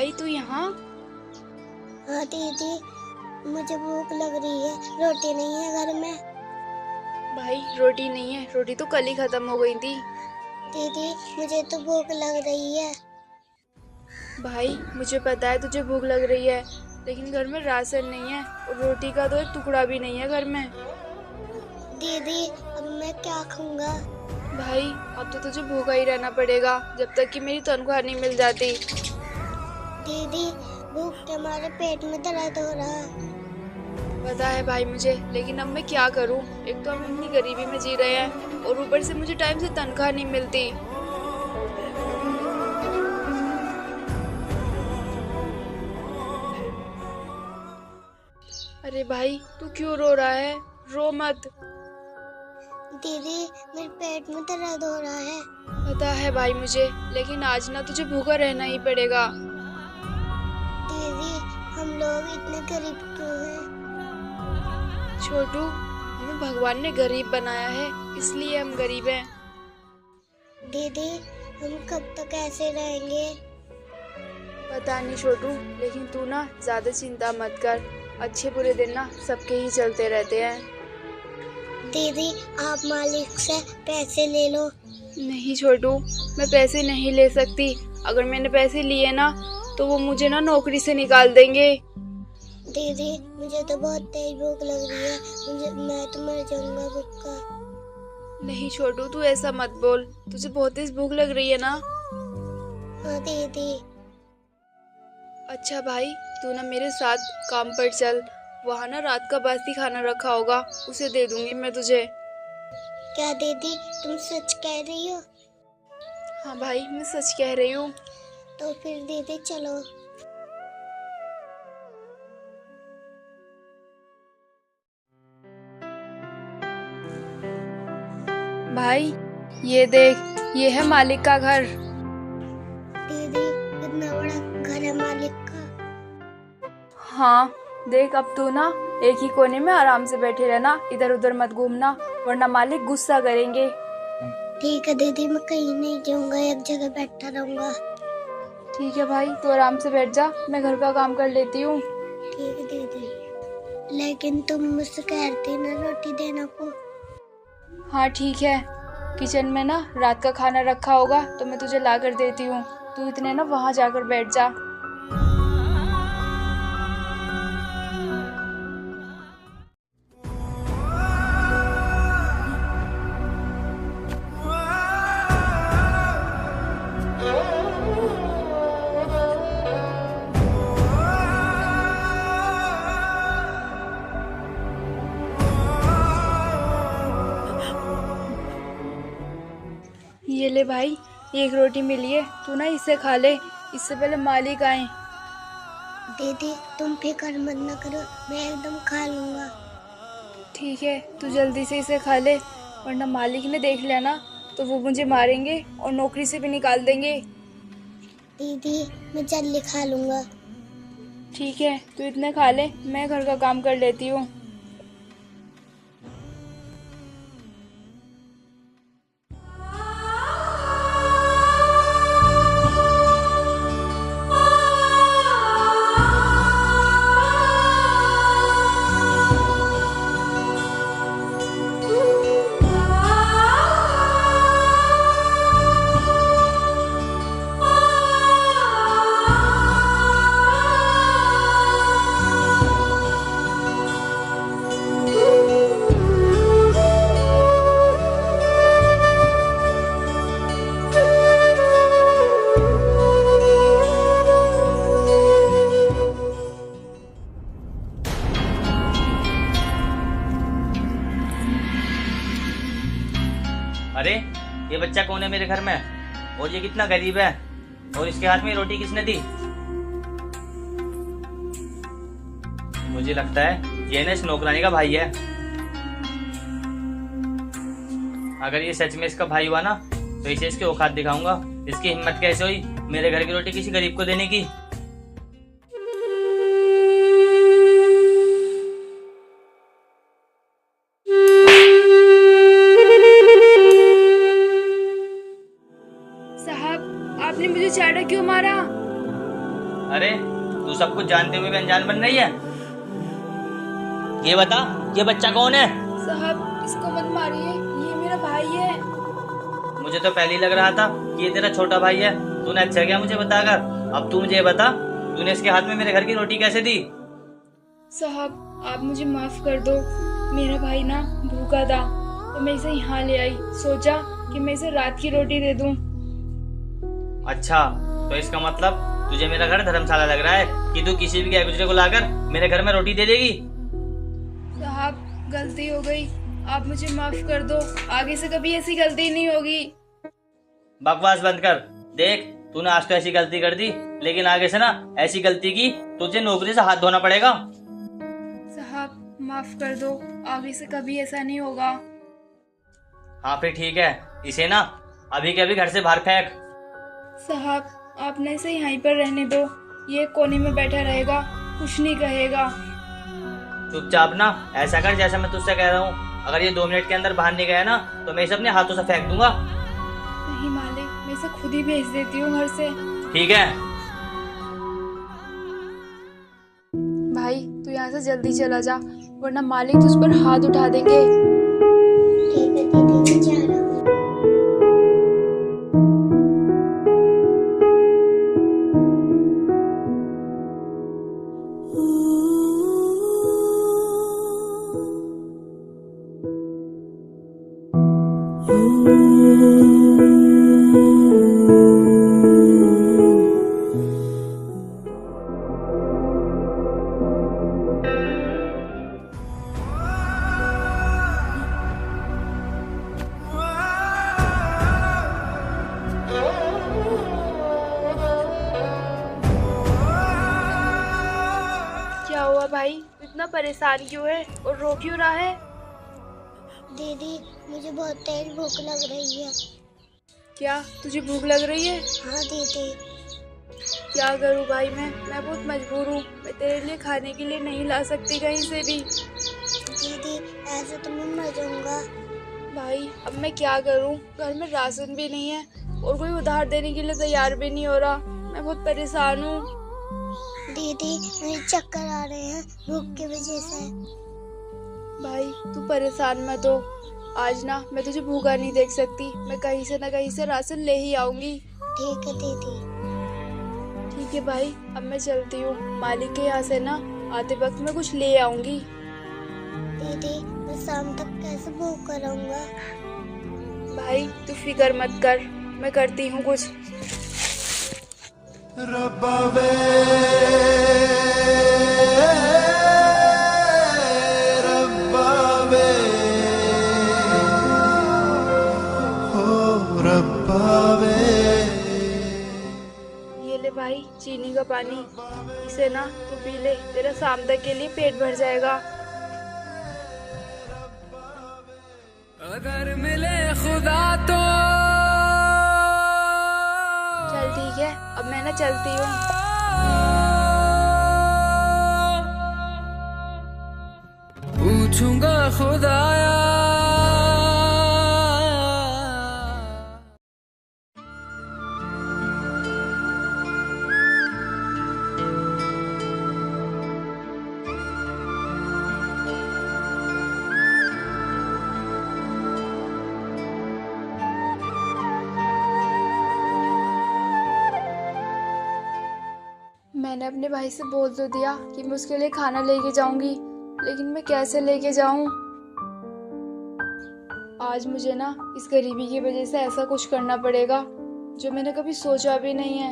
भाई तू यहाँ? हाँ दीदी, मुझे भूख लग रही है, रोटी नहीं है घर में। भाई रोटी नहीं है, रोटी तो कल ही खत्म हो गई थी। दीदी मुझे तो भूख लग रही है। भाई मुझे पता है तुझे भूख लग रही है, लेकिन घर में राशन नहीं है और रोटी का तो एक टुकड़ा भी नहीं है घर में। दीदी अब मैं क्या खाऊंगा? भाई अब तो तुझे भूखा ही रहना पड़ेगा जब तक कि मेरी तनख्वाह नहीं मिल जाती। दीदी भूख के मारे पेट में दर्द हो रहा है। पता है भाई मुझे, लेकिन अब मैं क्या करूं? एक तो हम इतनी गरीबी में जी रहे हैं और ऊपर से मुझे टाइम से तनख्वाह नहीं मिलती। अरे भाई तू क्यों रो रहा है? रो मत। दीदी मेरे पेट में दर्द हो रहा है। पता है भाई मुझे, लेकिन आज ना तुझे भूखा रहना ही पड़ेगा। दीदी हम लोग इतने गरीब क्यों हैं? छोटू, हमें भगवान ने गरीब बनाया है, इसलिए हम गरीब हैं। दीदी हम कब तक ऐसे रहेंगे? पता नहीं छोटू, लेकिन तू ना ज्यादा चिंता मत कर। अच्छे बुरे दिन ना सबके ही चलते रहते हैं। दीदी आप मालिक से पैसे ले लो। नहीं छोटू, मैं पैसे नहीं ले सकती। अगर मैंने पैसे लिए ना तो वो मुझे ना नौकरी से निकाल देंगे। दीदी मुझे तो बहुत तेज भूख लग रही है, मैं तो मर जाऊंगा भूखा। नहीं छोटू, तू ऐसा मत बोल। तुझे बहुत तेज भूख लग रही है ना? हाँ दीदी। अच्छा भाई, तू ना मेरे साथ काम पर चल। वहाँ ना रात का बासी खाना रखा होगा, उसे दे दूंगी मैं तुझे। क्या दीदी तुम सच कह रही हो? हाँ भाई, मैं सच कह रही हूँ। तो फिर दीदी चलो। भाई ये देख, ये है मालिक का घर। दीदी कितना बड़ा घर है मालिक का। हाँ देख, अब तू ना एक ही कोने में आराम से बैठे रहना, इधर उधर मत घूमना, वरना मालिक गुस्सा करेंगे। ठीक है दीदी, मैं कहीं नहीं जाऊंगा, एक जगह बैठा रहूंगा। ठीक है भाई, तू आराम से बैठ जा, मैं घर का काम कर लेती हूँ। ठीक है दीदी, लेकिन तुम मुझसे कह रही थी ना रोटी देना को। हाँ ठीक है, किचन में ना रात का खाना रखा होगा तो मैं तुझे ला कर देती हूँ। तू इतने ना वहाँ जाकर बैठ जा। ये ले भाई, एक रोटी मिली है, तू ना इसे खा ले, इससे पहले मालिक आए। दीदी तुम फिक्र मत न करो, मैं एकदम खा लूंगा। ठीक है, तू जल्दी से इसे खा ले, वरना मालिक ने देख लिया ना तो वो मुझे मारेंगे और नौकरी से भी निकाल देंगे। दीदी मैं जल्दी खा लूंगा। ठीक है, तू इतने खा ले, मैं घर का काम कर लेती हूँ। अरे ये बच्चा कौन है मेरे घर में? और ये कितना गरीब है? और इसके हाथ में रोटी किसने दी? मुझे लगता है ये ना इस नौकरानी का भाई है। अगर ये सच में इसका भाई हुआ ना तो इसे इसकी औकात दिखाऊंगा। इसकी हिम्मत कैसे हुई मेरे घर की रोटी किसी गरीब को देने की? साहब, आपने मुझे चाटा क्यों मारा? सब कुछ जानते हुए भी अनजान बन रही है। ये बता, ये बच्चा कौन है? साहब इसको मत मारिए, ये मेरा भाई है। मुझे तो पहले ही लग रहा था कि ये तेरा छोटा भाई है। तूने अच्छा क्या मुझे बताकर। अब तू मुझे ये बता, तूने इसके हाथ में मेरे घर की रोटी कैसे दी? साहब आप मुझे माफ कर दो, मेरा भाई ना भूखा था तो मैं इसे यहाँ ले आई, सोचा कि मैं इसे रात की रोटी दे दूं। अच्छा, तो इसका मतलब तुझे मेरा घर धर्मशाला लग रहा है कि तू किसी भी गैर गुजरे को लाकर मेरे घर में रोटी दे देगी। साहब गलती हो गई, आप मुझे माफ कर दो, आगे से कभी ऐसी गलती नहीं होगी। बकवास बंद कर। देख, तूने आज तो ऐसी गलती कर दी, लेकिन आगे से ना ऐसी गलती की तुझे नौकरी से हाथ धोना पड़ेगा। साहब माफ कर दो, आगे से कभी ऐसा नहीं होगा। हाँ फिर ठीक है, इसे ना अभी के अभी घर से बाहर फेंक। साहब आप ना इसे यहीं पर रहने दो, ये कोने में बैठा रहेगा, कुछ नहीं कहेगा। चुपचाप ना ऐसा कर जैसा मैं तुझसे कह रहा हूँ। अगर ये 2 मिनट के अंदर बाहर नहीं गया ना तो मैं इसे अपने हाथों से फेंक दूंगा। नहीं मालिक, मैं इसे खुद ही भेज देती हूँ घर से। ठीक है। भाई तू यहाँ से जल्दी चला जा, वरना मालिक तुझ पर हाथ उठा देंगे। ठीक है दीदी, मैं जा रहा हूँ। क्या हुआ भाई, इतना परेशान क्यों है और रो क्यों रहा है? दीदी मुझे बहुत तेज भूख लग रही है। क्या तुझे भूख लग रही है? हाँ दीदी। क्या करूँ भाई, मैं बहुत मजबूर हूँ, मैं तेरे लिए खाने के लिए नहीं ला सकती कहीं से भी। दीदी ऐसे तो मैं मर जाऊंगा। भाई अब मैं क्या करूँ, घर में राशन भी नहीं है और कोई उधार देने के लिए तैयार भी नहीं हो रहा, मैं बहुत परेशान हूँ। दीदी मुझे चक्कर आ रहे हैं भूख की वजह से। भाई तू परेशान मत हो, आज ना मैं तुझे भूखा नहीं देख सकती, मैं कहीं से ना कहीं से राशन ले ही आऊंगी। ठीक है दीदी। ठीक है भाई, अब मैं चलती हूँ, मालिक के यहाँ से ना आते वक्त मैं कुछ ले आऊंगी। दीदी मैं शाम तक कैसे भूख कराऊंगा? भाई तू फिक्र मत कर, मैं करती हूँ कुछ। रब्बा वे रब्बा वे ओ रब्बा वे। ये ले भाई चीनी का पानी, इसे ना तू पी ले, तेरा शाम तक के लिए पेट भर जाएगा। अगर मिले खुदा तो चल ठीक है, अब मैं ना चलती हूँ। पूछूंगा खुदाया। मैंने अपने भाई से बोल तो दिया कि मैं उसके लिए खाना लेके जाऊंगी, लेकिन मैं कैसे लेके जाऊं? आज मुझे ना इस गरीबी की वजह से ऐसा कुछ करना पड़ेगा जो मैंने कभी सोचा भी नहीं है।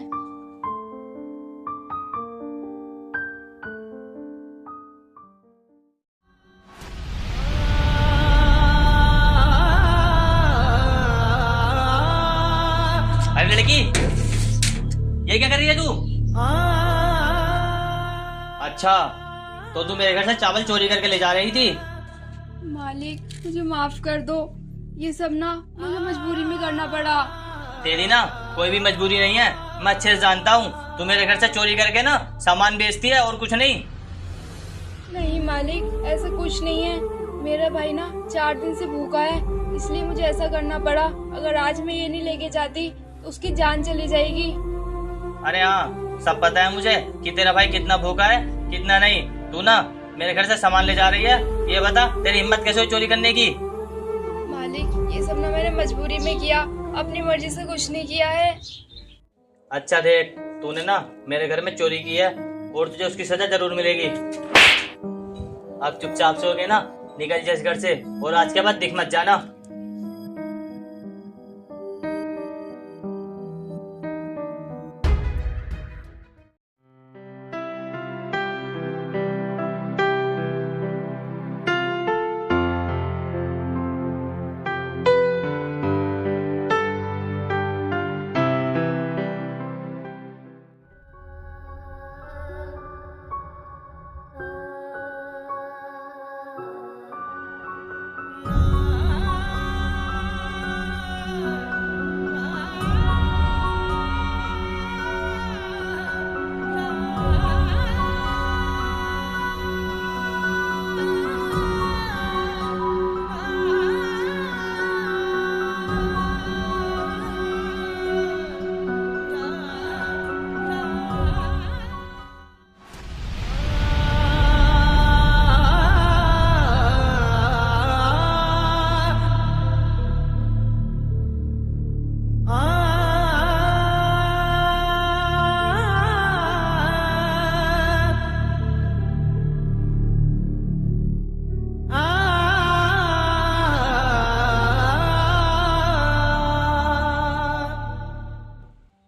अरे लड़की, ये क्या कर रही है तू? अच्छा, तो तू मेरे घर से चावल चोरी करके ले जा रही थी? मालिक मुझे माफ कर दो, ये सब ना मुझे मजबूरी में करना पड़ा। तेरी ना कोई भी मजबूरी नहीं है, मैं अच्छे से जानता हूँ। तू मेरे घर से चोरी करके ना सामान बेचती है और कुछ नहीं। नहीं मालिक, ऐसा कुछ नहीं है, मेरा भाई ना 4 दिन से भूखा है, इसलिए मुझे ऐसा करना पड़ा। अगर आज मैं ये नहीं लेके जाती तो उसकी जान चली जाएगी। अरे हाँ, सब पता है मुझे कि तेरा भाई कितना भूखा है कितना नहीं। तू ना मेरे घर से सामान ले जा रही है, ये बता तेरी हिम्मत कैसे हुई चोरी करने की? मालिक ये सब ना मैंने मजबूरी में किया, अपनी मर्जी से कुछ नहीं किया है। अच्छा देख, तूने ना मेरे घर में चोरी की है और तुझे उसकी सजा जरूर मिलेगी। अब चुपचाप से हो गए ना, निकल जा इस घर से और आज के बाद दिख मत जाना।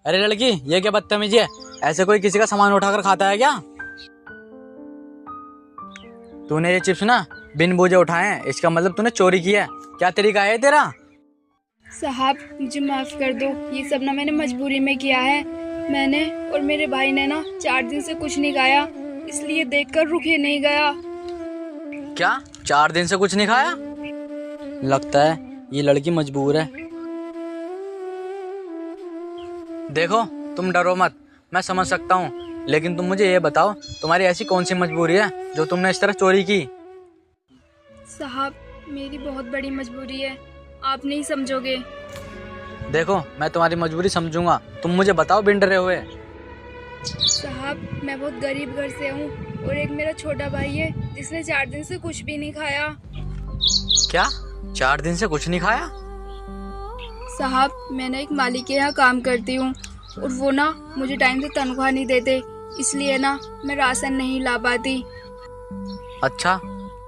अरे लड़की, ये क्या बदतमीजी है? ऐसे कोई किसी का सामान उठाकर खाता है क्या? तूने ये चिप्स ना बिन बूझे उठाए हैं, इसका मतलब तूने चोरी की है। क्या तरीका है तेरा? साहब मुझे माफ कर दो, ये सब ना मैंने मजबूरी में किया है। मैंने और मेरे भाई ने ना 4 दिन से कुछ नहीं खाया, इसलिए देखकर रुके नहीं गया। क्या 4 दिन से कुछ नहीं खाया? लगता है ये लड़की मजबूर है। देखो तुम डरो मत, मैं समझ सकता हूँ, लेकिन तुम मुझे ये बताओ तुम्हारी ऐसी कौन सी मजबूरी है जो तुमने इस तरह चोरी की? साहब मेरी बहुत बड़ी मजबूरी है, आप नहीं समझोगे। देखो मैं तुम्हारी मजबूरी समझूंगा, तुम मुझे बताओ बिन डरे हुए। साहब मैं बहुत गरीब घर से हूँ और एक मेरा छोटा भाई है जिसने 4 दिन से कुछ भी नहीं खाया। क्या 4 दिन से कुछ नहीं खाया? साहब मैं एक मालिक के यहाँ काम करती हूँ और वो ना मुझे टाइम से तनख्वाह नहीं देते, इसलिए ना मैं राशन नहीं ला पाती। अच्छा,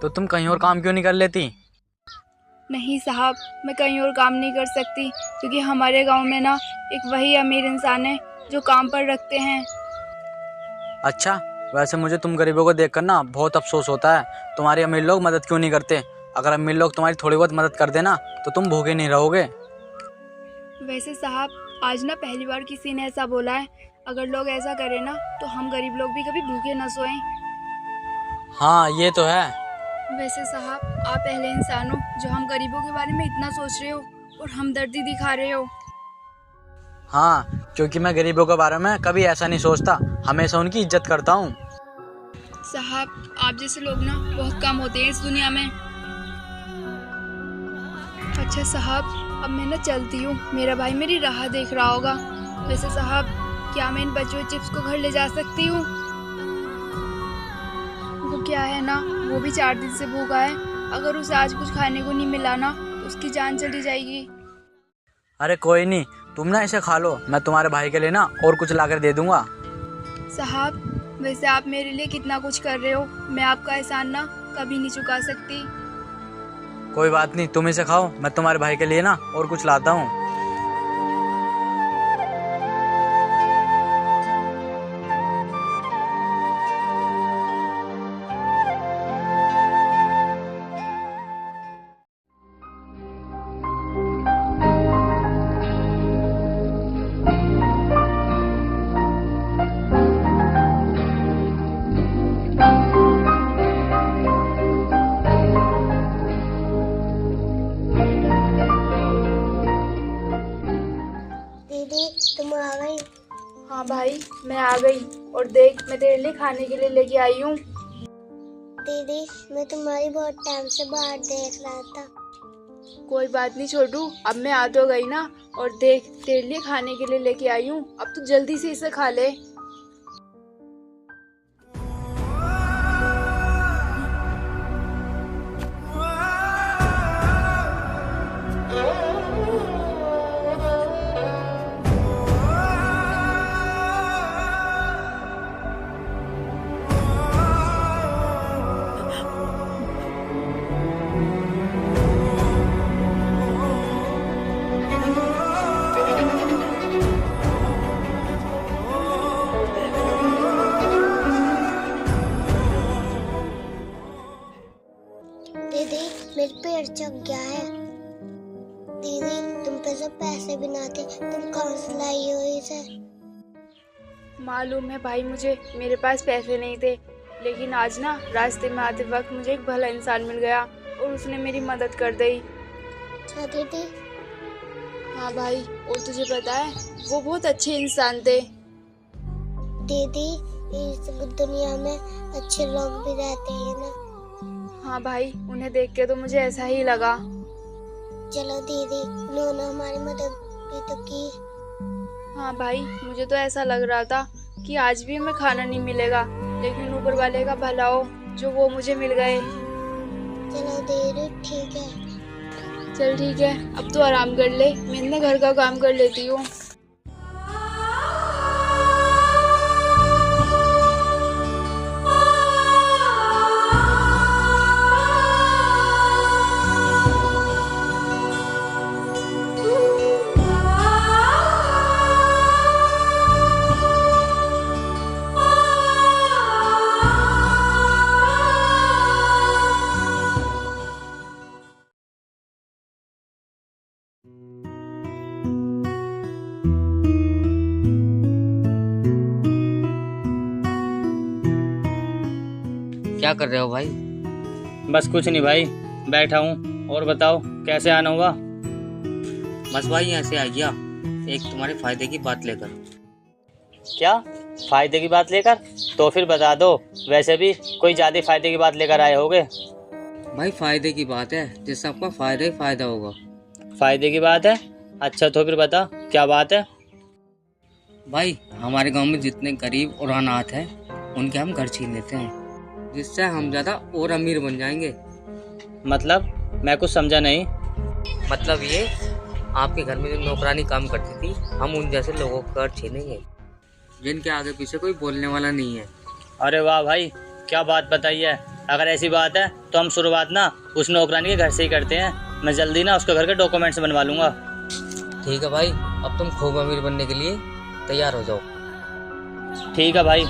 तो तुम कहीं और काम क्यों नहीं कर लेती? नहीं साहब, मैं कहीं और काम नहीं कर सकती क्योंकि हमारे गांव में ना एक वही अमीर इंसान है जो काम पर रखते हैं। अच्छा, वैसे मुझे तुम गरीबों को देखकर ना बहुत अफसोस होता है। तुम्हारे अमीर लोग मदद क्यों नहीं करते? अगर अमीर लोग तुम्हारी थोड़ी बहुत मदद कर देना तो तुम भूखे नहीं रहोगे। वैसे साहब आज ना पहली बार किसी ने ऐसा बोला है, अगर लोग ऐसा करें ना तो हम गरीब लोग भी कभी भूखे न सोएं। हाँ ये तो है। वैसे साहब आप पहले इंसान हो जो हम गरीबों के बारे में इतना सोच रहे हो और हमदर्दी दिखा रहे हो। हाँ, क्योंकि मैं गरीबों के बारे में कभी ऐसा नहीं सोचता, हमेशा उनकी इज्जत करता हूँ। साहब आप जैसे लोग ना बहुत कम होते हैं इस दुनिया में। अच्छा साहब अब मैं ना चलती हूँ, मेरा भाई मेरी राह देख रहा होगा। वैसे साहब क्या मैं इन बचे हुए चिप्स को घर ले जा सकती हूँ? वो क्या है ना, वो भी 4 दिन से भूखा है, अगर उसे आज कुछ खाने को नहीं मिला ना तो उसकी जान चली जाएगी। अरे कोई नहीं, तुम ना इसे खा लो, मैं तुम्हारे भाई के लिए ना और कुछ लाकर दे दूंगा। साहब वैसे आप मेरे लिए कितना कुछ कर रहे हो, मैं आपका एहसान ना कभी नहीं चुका सकती। कोई बात नहीं, तुम इसे खाओ, मैं तुम्हारे भाई के लिए ना और कुछ लाता हूँ। दीदी तुम आ गई? हाँ भाई मैं आ गई, और देख मैं तेरे लिए खाने के लिए लेके आई हूँ। दीदी मैं तुम्हारी बहुत टाइम से बाहर देख रहा था। कोई बात नहीं छोटू, अब मैं आ तो गई ना, और देख तेरे लिए खाने के लिए लेके आई हूँ, अब तू जल्दी से इसे खा ले। दीदी मेरे पेट चक गया है। दीदी तुम पे सब पैसे भी ना थे, तुम कहाँ से लाई हो इसे? मालूम है भाई मुझे, मेरे पास पैसे नहीं थे, लेकिन आज ना रास्ते में आते वक्त मुझे एक भला इंसान मिल गया और उसने मेरी मदद कर दी। अच्छा दीदी। हाँ भाई, और तुझे पता है वो बहुत अच्छे इंसान थे। दीदी इस दुनिया में अच्छे लोग भी रहते हैं ना। हाँ भाई, उन्हें देख के तो मुझे ऐसा ही लगा। चलो दीदी, उन्होंने हमारी मदद भी तो की। हाँ भाई, मुझे तो ऐसा लग रहा था कि आज भी हमें खाना नहीं मिलेगा, लेकिन ऊपर वाले का भला हो जो वो मुझे मिल गए। चलो दीदी ठीक है। चल ठीक है, अब तो आराम कर ले, मैं ना घर का काम कर लेती हूँ। क्या कर रहे हो भाई? बस कुछ नहीं भाई, बैठा हूँ। और बताओ कैसे आना हुआ? बस भाई यहाँ से आ गया एक तुम्हारे फायदे की बात लेकर। क्या फायदे की बात लेकर? तो फिर बता दो, वैसे भी कोई ज्यादा फायदे की बात लेकर आए होगे। भाई फायदे की बात है जिससे आपका फायदा ही फायदा होगा। फायदे की बात है? अच्छा तो फिर बता क्या बात है। भाई हमारे गांव में जितने गरीब और अनाथ हैं उनके हम घर छीन लेते हैं, जिससे हम ज्यादा और अमीर बन जाएंगे। मतलब मैं कुछ समझा नहीं। मतलब ये, आपके घर में जो नौकरानी काम करती थी, हम उन जैसे लोगों का घर छीनेंगे जिनके आगे पीछे कोई बोलने वाला नहीं है। अरे वाह भाई, क्या बात बताई है। अगर ऐसी बात है तो हम शुरुआत ना उस नौकरानी के घर से ही करते हैं। मैं जल्दी ना उसके घर के डॉक्यूमेंट्स बनवा लूंगा। ठीक है भाई, अब तुम खूब अमीर बनने के लिए तैयार हो जाओ। ठीक है भाई।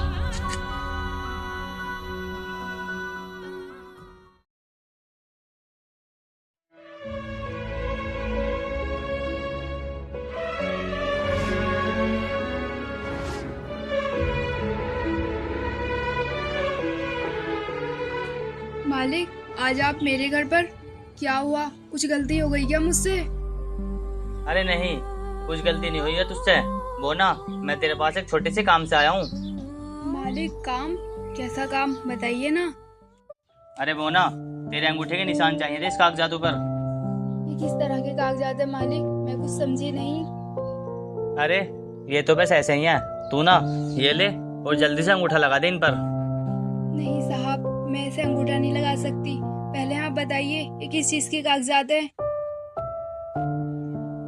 मालिक, आज आप मेरे घर पर? क्या हुआ, कुछ गलती हो गई क्या मुझसे? अरे नहीं, कुछ गलती नहीं हुई है तुझसे। वो ना मैं तेरे पास एक छोटे से काम से आया हूँ। मालिक काम? कैसा काम, बताइए ना। अरे वो ना तेरे अंगूठे के निशान चाहिए थे इस कागजातों पर। ये किस तरह के कागजात है मालिक, मैं कुछ समझी नहीं। अरे ये तो बस ऐसे ही है, तू ना ये ले और जल्दी से अंगूठा लगा दे इन पर। नहीं साहब, मैं ऐसे अंगूठा नहीं लगा सकती। पहले आप बताइए ये किस चीज के कागजात है?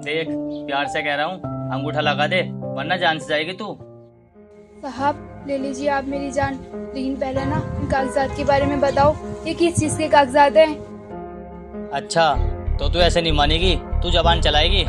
देख प्यार से कह रहा हूँ, अंगूठा लगा दे वरना जान से जाएगी तू। साहब ले लीजिए आप मेरी जान, लेकिन पहले ना इन कागजात के बारे में बताओ, ये किस चीज के कागजात हैं? अच्छा तो तू ऐसे नहीं मानेगी, तू जबान चलाएगी।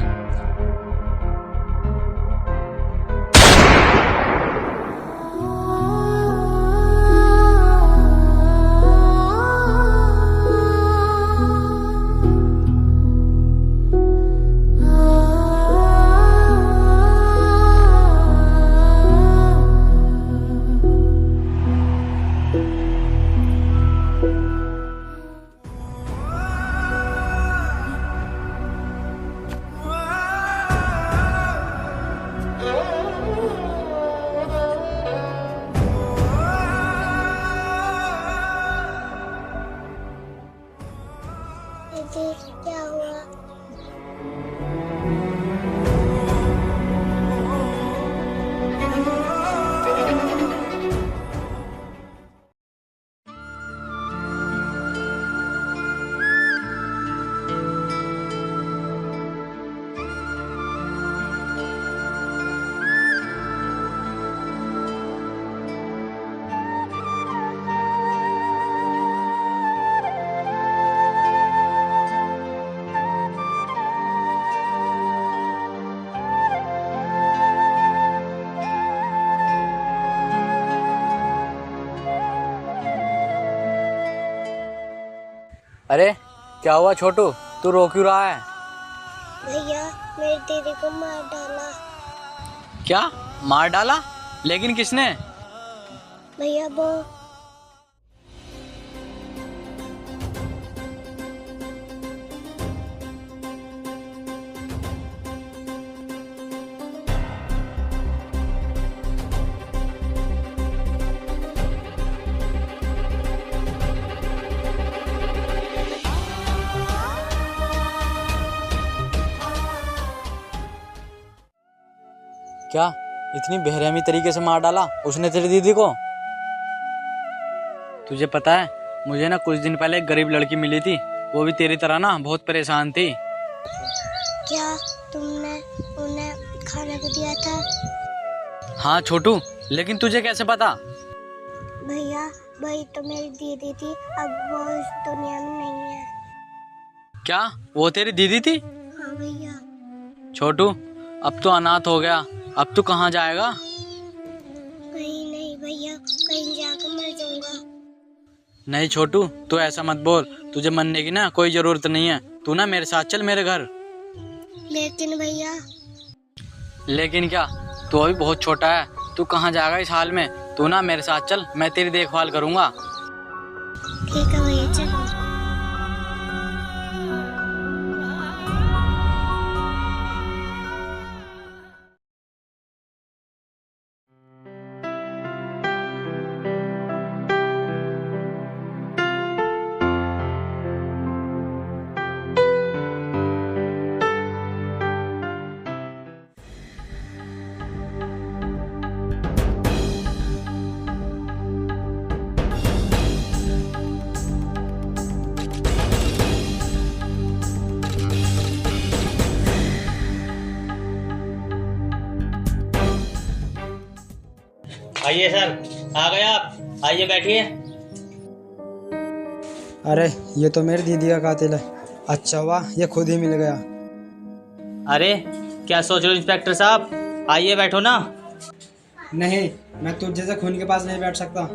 दीदी क्या हुआ? अरे क्या हुआ छोटू, तू रो क्यों रहा है? भैया मेरी दीदी को मार डाला। क्या मार डाला? लेकिन किसने? भैया वो क्या इतनी बेरहमी तरीके से मार डाला उसने तेरी दीदी को? तुझे पता है, मुझे ना कुछ दिन पहले एक गरीब लड़की मिली थी, वो भी तेरी तरह ना बहुत परेशान थी। क्या तुमने उन्हें खाने को दिया था? हाँ छोटू, लेकिन तुझे कैसे पता? भैया वही तो मेरी दीदी थी, अब वो इस दुनिया में नहीं है। क्या वो तेरी दीदी थी? हाँ भैया। छोटू अब तो अनाथ हो गया, अब तू कहाँ जाएगा? कहीं नहीं भैया, कहीं जाकर मर जाऊंगा। नहीं छोटू, तू ऐसा मत बोल, तुझे मरने की ना कोई जरूरत नहीं है। तू ना मेरे साथ चल मेरे घर। लेकिन भैया। लेकिन क्या? तू अभी बहुत छोटा है, तू कहाँ जाएगा इस हाल में? तू ना मेरे साथ चल, मैं तेरी देखभाल करूँगा। ठीक है भैया चलो। आइए सर, आ गए आप, आइए बैठिए। अरे ये तो मेरी दीदी का कातिल है। अच्छा हुआ ये खुद ही मिल गया। अरे क्या सोच रहे हो इंस्पेक्टर साहब, आइए बैठो ना। नहीं, मैं तुझ जैसे खून के पास नहीं बैठ सकता।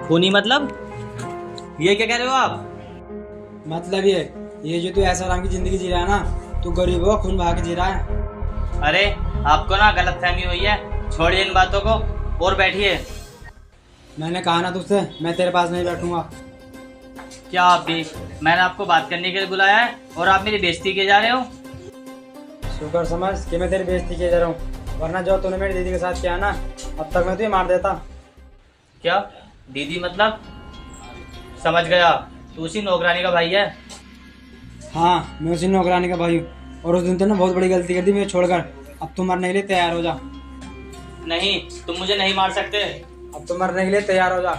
खूनी मतलब? ये क्या कह रहे हो आप? मतलब ये जो तू ऐसा आराम की जिंदगी जी रहा है ना, तू गरीब हो खून बहा के जी रहा है। अरे आपको ना गलत फहमी हुई है, छोड़िए इन बातों को और बैठिए। मैंने कहा ना तुझसे, मैं तेरे पास नहीं बैठूंगा। क्या आप भी? मैंने आपको बात करने के लिए बुलाया है और आप मेरी बेइज्जती किए जा रहे हो। शुक्र समझ कि मैं तेरी बेइज्जती किए जा रहा हूँ, वरना जो तूने मेरी दीदी के साथ किया ना, अब तक मैं तुझे मार देता। क्या दीदी मतलब? समझ गया, तू उसी नौकरानी का भाई है। हाँ मैं उसी नौकरानी का भाई हूँ, और उस दिन तो ना बहुत बड़ी गलती कर दी मुझे छोड़कर। अब तू मरने के लिए तैयार हो जा। नहीं, तुम मुझे नहीं मार सकते। अब तो मरने के लिए तैयार हो जा,